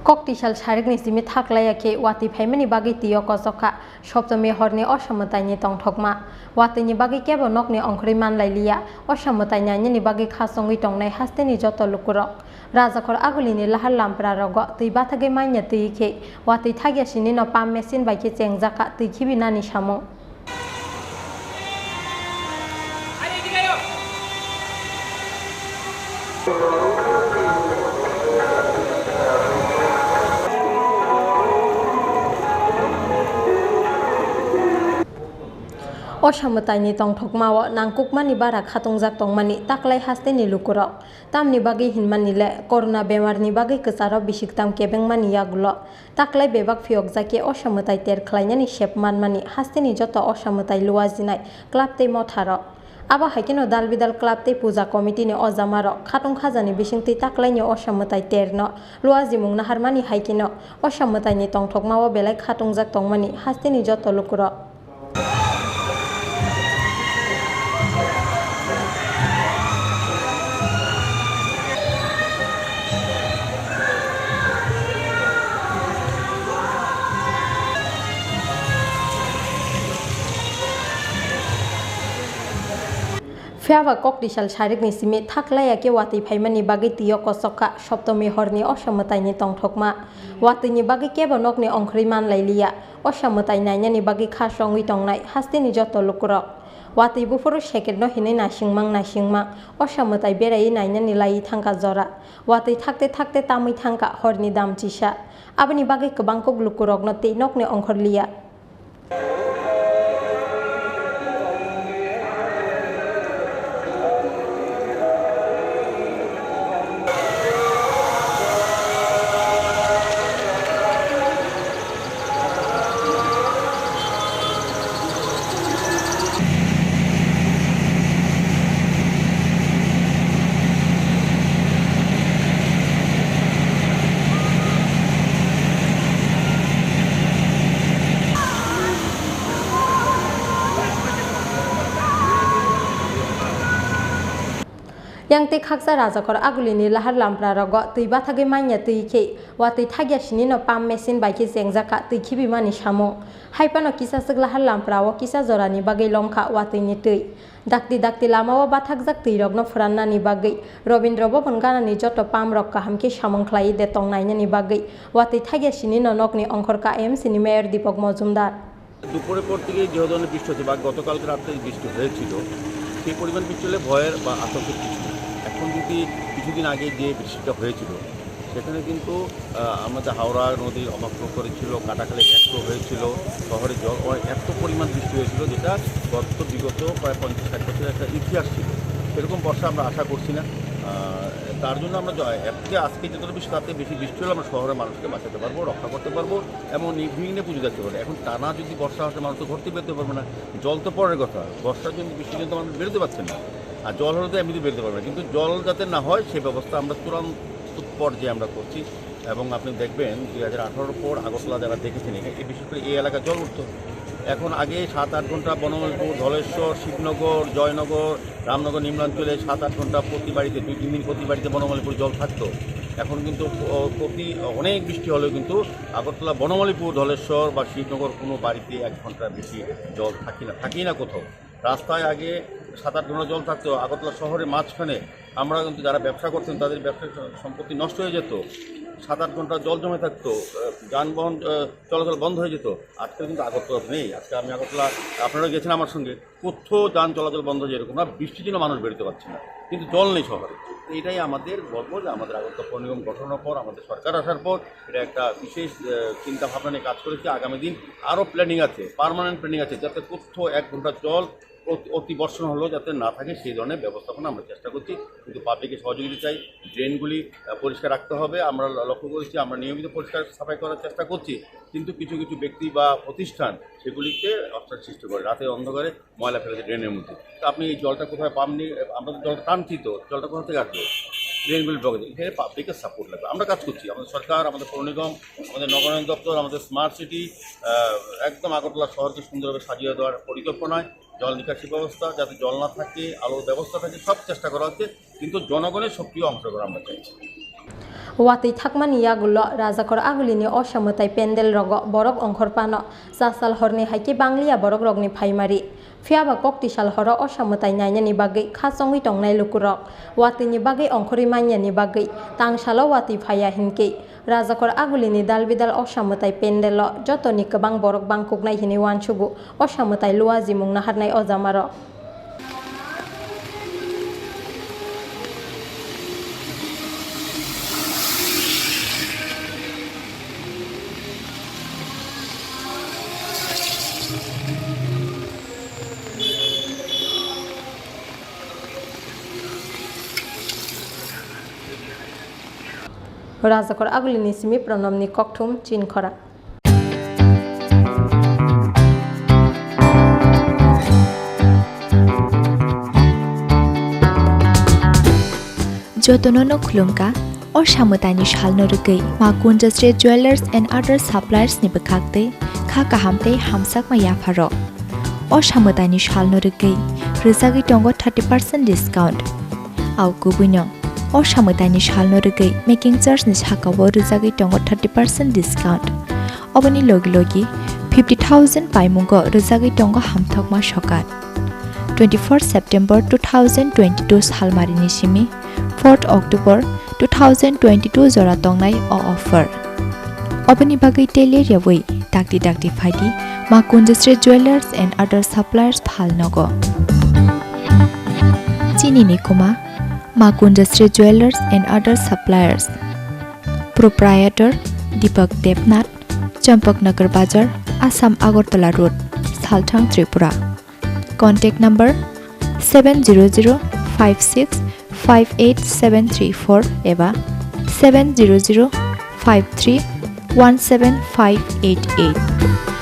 Koktisal Sharik Nisimi Taklayake, Wati Pemini Bagi Tio Kosoka, Shoptome Horni Oshamotani Tong Tokma, Watini Bagi Kebo Nokni Onkriman Lailia, Oshamotanya Nini Bagi Kasongi Tongne Hasteni Joto Lukurok, Razakor Agulini Lahar Lampra Rogo, Tibatage Manya Tike, Wati Tagashini no Pam Mesin by Kiteng Zaka, Tikibinani Shamo. Oshamotani Tong Tokmawa, Nankukmani Barak Hatongjak Tongmani, Taklai Hasteni Lukurok, Tamni Bagi Hinmanile, Corona Bemarni Bagi Kesaro Bishiktam Kebengmani Yagulo, Taklai Bebak Fiokzaki, Oshamotai Ter Klainyani Shepman Mani, Hasteni Joto Oshamotai Luazinai, Klapte Motaro. Aba Hakino Dalbidal Klapte Puja Committee ne Ozamaro, Katung Khazani Bishingti Taklainyo Oshamotai Terno, Luazimung Naharmani Haikino, Oshamotani Tong Tokmawa Belek Hatongjak Tongmani, Hasteni Joto Lukurok. Fiava Koktisal Sharik Nisimi Taklayake Wati Paimani Bagi Tio Kosoka, Shoptome Horni Oshamotani Tong Tokma, Watini Bagi Kebo Nokni Onkriman Lailia, Oshamotai Nanyani Bagi Kasongi Tongnai, Hasteni Joto Lukurok, Wati Bufuru Shekir no Hine Nashingmang, Oshamotai Berai Nanyani Lai Tanka Zora, Wati Takte Tami Tanka Horni Dam Chisha, Abani Bagi Kabangkok Lukurok no Te Nokni Onkorlia. Yang te khaksa Razakor Agulini Lahar Lampra Rogo, Tibatage Manya Tike, Wati Tagyashini no Pam Mesin by Kiseng Zaka, Tikibimani Shamo, Hypano Kisa Lahar Lampra, Kisa Zorani Bagay Lomka, Wati Nitui, Dakti Lama Batagzak Tirog no Frana ni Bagay, Robin Robo Pongana ni Joto Pam Roka Hamki Shamon Klai de Tong Nine ni Bagay, Wati Tagyashini no Nokni Onkorka M Sinimer Dipok Mozumdar. দুপুরের পর থেকে যে ধরনের বৃষ্টি হচ্ছে বা গতকালকে রাতে বৃষ্টি হয়েছিল সেই পরিমাণ বৃষ্টি হলে ভয়ের বা আতঙ্কের কিছু নেই। এখন যদি কিছুদিন আগে যে বৃষ্টিটা হয়েছিল সেখানে কিন্তু আমাদের হাওড়া নদী অবাক্য করেছিল, কাটাখালি ব্যস্ত হয়েছিল, শহরে জল এত পরিমাণ বৃষ্টি হয়েছিল যেটা বিগত প্রায় 50-60 বছরের একটা ইতিহাস ছিল। সেরকম বর্ষা আমরা আশা করছি না। তার জন্য আমরা আজকে যতটা বৃষ্টি তাতে বেশি বৃষ্টি হলে আমরা শহরের মানুষকে বাঁচাতে পারবো, রক্ষা করতে পারবো এবং নির্বিঘ্নে পুজো দেখতে পারবো। এখন টানা যদি বর্ষা আসে মানুষ তো ঘর থেকে বেরোতে পারবে না, জল তো পরের কথা, বর্ষার জন্য বৃষ্টির জন্য মানুষ বেরোতে পারছেন না, আর জল হলে তো এমনিতে বেরোতে পারবে না। কিন্তু জল যাতে না হয় সে ব্যবস্থা আমরা চূড়ান্ত পর্যায়ে আমরা করছি এবং আপনি দেখবেন 2018 পর আগরতলা যারা দেখেছেন বিশেষ করে এই এলাকায় জল উঠত। এখন আগে 7-8 ঘন্টা বনমালীপুর, ধলেশ্বর, শিবনগর, জয়নগর, রামনগর নিম্নাঞ্চলে 7-8 ঘন্টা প্রতি বাড়িতে 2-3 দিন প্রতি বাড়িতে বনমালীপুর জল থাকতো। এখন কিন্তু অনেক বৃষ্টি হলেও কিন্তু আগরতলা, বনমালীপুর, ধলেশ্বর বা শিবনগর কোনো বাড়িতে 1 ঘন্টার বেশি জল থাকি না কোথাও। রাস্তায় আগে 7-8 ঘন্টা জল থাকতো। আগরতলা শহরের মাঝখানে আমরা কিন্তু যারা ব্যবসা করতেন তাদের ব্যবসা সম্পত্তি নষ্ট হয়ে যেত, 7-8 ঘন্টা জল জমে থাকতো, যানবাহন চলাচল বন্ধ হয়ে যেত। আজকাল কিন্তু আগরতলা নেই। আজকে আমি আগরতলা, আপনারা গেছেন আমার সঙ্গে, কোথাও যান চলাচল বন্ধ হয়ে এরকম না, বৃষ্টির জন্য মানুষ বেরোতে পারছে না, কিন্তু জল নেই শহরে। এটাই আমাদের গর্ব যে আমাদের আগরতলা পৌর নিগম গঠনের পর, আমাদের সরকার আসার পর এটা একটা বিশেষ চিন্তা ভাবনা নিয়ে কাজ করেছে। আগামী দিন আরও প্ল্যানিং আছে, পার্মানেন্ট প্ল্যানিং আছে, যাতে কোথাও 1 ঘন্টা জল অতি বর্ষণ হলেও যাতে না থাকে সেই ধরনের ব্যবস্থাপনা আমরা চেষ্টা করছি। কিন্তু পাবলিকের সহযোগিতা চাই, ড্রেনগুলি পরিষ্কার রাখতে হবে। আমরা লক্ষ্য করেছি, আমরা নিয়মিত পরিষ্কার সাফাই করার চেষ্টা করছি, কিন্তু কিছু ব্যক্তি বা প্রতিষ্ঠান সেগুলিতে অস্থার সৃষ্টি করে, রাতে অন্ধকারে ময়লা ফেলেছে ড্রেনের মধ্যে। তো আপনি এই জলটা কোথায় পাননি, আমরা তো জলটা টানছি, তো জলটা কোথা থেকে আসবে? ড্রেনগুলি ব্লকেজ। এখানে পাবলিকের সাপোর্ট লাগবে। আমরা কাজ করছি, আমাদের সরকার, আমাদের পৌর নিগম, আমাদের নগরায়ণ দপ্তর, আমাদের স্মার্ট সিটি একদম আগরতলা শহরকে সুন্দরভাবে সাজিয়ে দেওয়ার পরিকল্পনায় জল নিকাশি ব্যবস্থা, যাতে জল না থাকে, আলোর ব্যবস্থা থাকে, সব চেষ্টা করা হচ্ছে, কিন্তু জনগণের সক্রিয় অংশগ্রহণ আমরা চাইছি। Watui thakmani yagulo rajakor agulini osamutai pendel rogo borok ongkhor pano sasal horni haike banglia borok rogni phaimari phiaba kokti sal horo osamutai nainani bagui khachongui tongnai lukurok watui bagui ongkhori manyani bagui tangsalo watui phaya hinke rajakor agulini dalbidal osamutai pendelo jotoni kwbang borok bangkuknai hini wansugu osamutai luaji mung naharnai ojamaro Rajakor agulini simi pranamni kokthum chinkhora Jotonono khulumka or samutani shalno rugei Makunda Street Jewelers and other suppliers ni bekhakte kha kahamte hamsak ma yafaro or samutani shalno rugei rizagi tongo 30% discount au kubuno or samutani shalno rugei making charge ni sakabo rizagi tongo 30% discount obani logi 50,000 paimungo rizagi tongo hamthok ma sokat 24 September 2022 salmarini simi 4th October 2022 jora tongnai o offer obani bagai tele yawai dakti phaidi Makunda Street Jewelers and other suppliers phalnogo chini ni kuma Makunda Street Jewelers and other suppliers proprietor Deepak Devnath Champaknagar Bazar Assam Agartala Road Salthang Tripura contact number 700565874 eva 70053175588